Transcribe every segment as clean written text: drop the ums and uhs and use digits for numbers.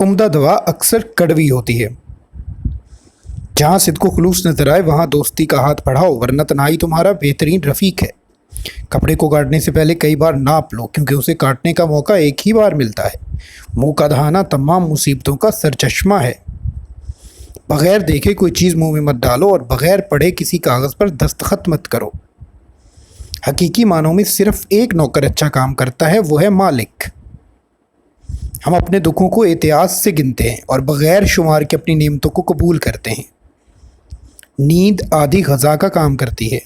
उम्दा दवा अक्सर कड़वी होती है। जहाँ सिद्को खुलूस नजर आए वहाँ दोस्ती का हाथ बढ़ाओ, वरना तन्हाई तुम्हारा बेहतरीन रफ़ीक है। कपड़े को काटने से पहले कई बार नाप लो, क्योंकि उसे काटने का मौका एक ही बार मिलता है। मुंह का दहाना तमाम मुसीबतों का सरचश्मा है। बग़ैर देखे कोई चीज़ मुंह में मत डालो और बग़ैर पढ़े किसी कागज़ पर दस्तखत मत करो। हकीकी मानों में सिर्फ़ एक नौकर अच्छा काम करता है, वो है मालिक। हम अपने दुखों को एहतियात से गिनते हैं और बग़ैर शुमार के अपनी नेमतों को कबूल करते हैं। नींद आधी ग़ज़ा का काम करती है।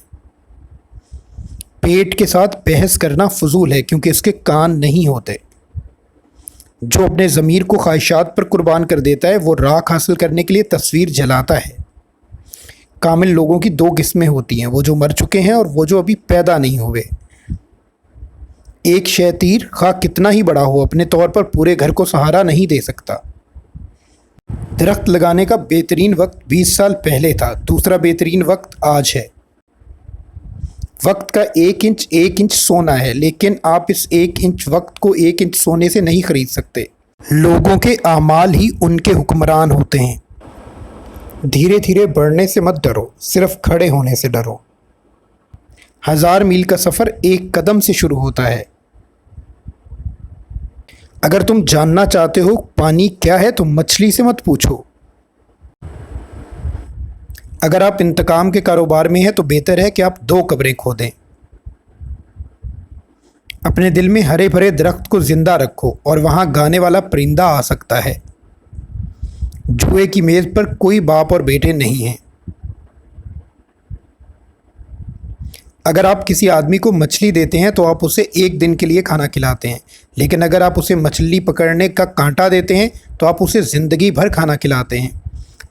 पेट के साथ बहस करना फजूल है, क्योंकि इसके कान नहीं होते। जो अपने ज़मीर को ख्वाहिशात पर कुर्बान कर देता है, वो राख हासिल करने के लिए तस्वीर जलाता है। कामिल लोगों की दो किस्में होती हैं, वो जो मर चुके हैं और वो जो अभी पैदा नहीं हुए। एक शैतीर खा कितना ही बड़ा हो, अपने तौर पर पूरे घर को सहारा नहीं दे सकता। दरख्त लगाने का बेहतरीन वक्त 20 साल पहले था, दूसरा बेहतरीन वक्त आज है। वक्त का एक इंच सोना है, लेकिन आप इस 1 इंच वक्त को 1 इंच सोने से नहीं खरीद सकते। लोगों के आमाल ही उनके हुक्मरान होते हैं। धीरे धीरे बढ़ने से मत डरो, सिर्फ खड़े होने से डरो। 1000 मील का सफ़र एक कदम से शुरू होता है। अगर तुम जानना चाहते हो पानी क्या है, तो मछली से मत पूछो। अगर आप इंतकाम के कारोबार में हैं, तो बेहतर है कि आप 2 कब्रें खोदें। अपने दिल में हरे भरे दरख्त को ज़िंदा रखो, और वहाँ गाने वाला परिंदा आ सकता है। जुए की मेज़ पर कोई बाप और बेटे नहीं हैं। अगर आप किसी आदमी को मछली देते हैं, तो आप उसे 1 दिन के लिए खाना खिलाते हैं, लेकिन अगर आप उसे मछली पकड़ने का कांटा देते हैं, तो आप उसे ज़िंदगी भर खाना खिलाते हैं।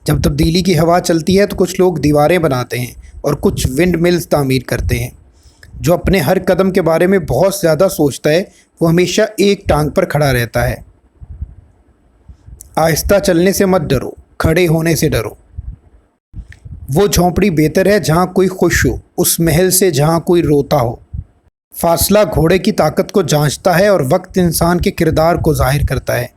जब तब्दीली की हवा चलती है, तो कुछ लोग दीवारें बनाते हैं और कुछ विंड मिल्स तामीर करते हैं। जो अपने हर कदम के बारे में बहुत ज़्यादा सोचता है, वो हमेशा एक टांग पर खड़ा रहता है। आहिस्ता चलने से मत डरो, खड़े होने से डरो। वो झोंपड़ी बेहतर है जहाँ कोई खुश हो, उस महल से जहाँ कोई रोता हो। फासला घोड़े की ताकत को जांचता है और वक्त इंसान के किरदार को ज़ाहिर करता है।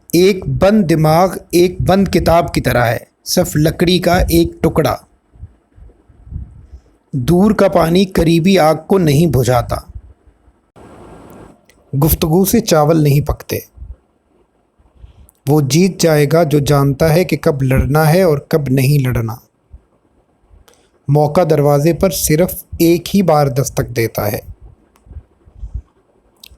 एक बंद दिमाग एक बंद किताब की तरह है, सिर्फ लकड़ी का एक टुकड़ा। दूर का पानी करीबी आग को नहीं बुझाता। गुफ्तगू से चावल नहीं पकते। वो जीत जाएगा जो जानता है कि कब लड़ना है और कब नहीं लड़ना। मौका दरवाजे पर सिर्फ एक ही बार दस्तक देता है।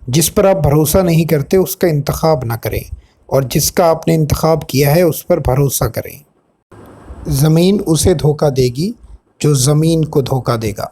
जिस पर आप भरोसा नहीं करते, उसका इंतखाब ना करें, और जिसका आपने इंतखाब किया है उस पर भरोसा करें। ज़मीन उसे धोखा देगी जो ज़मीन को धोखा देगा।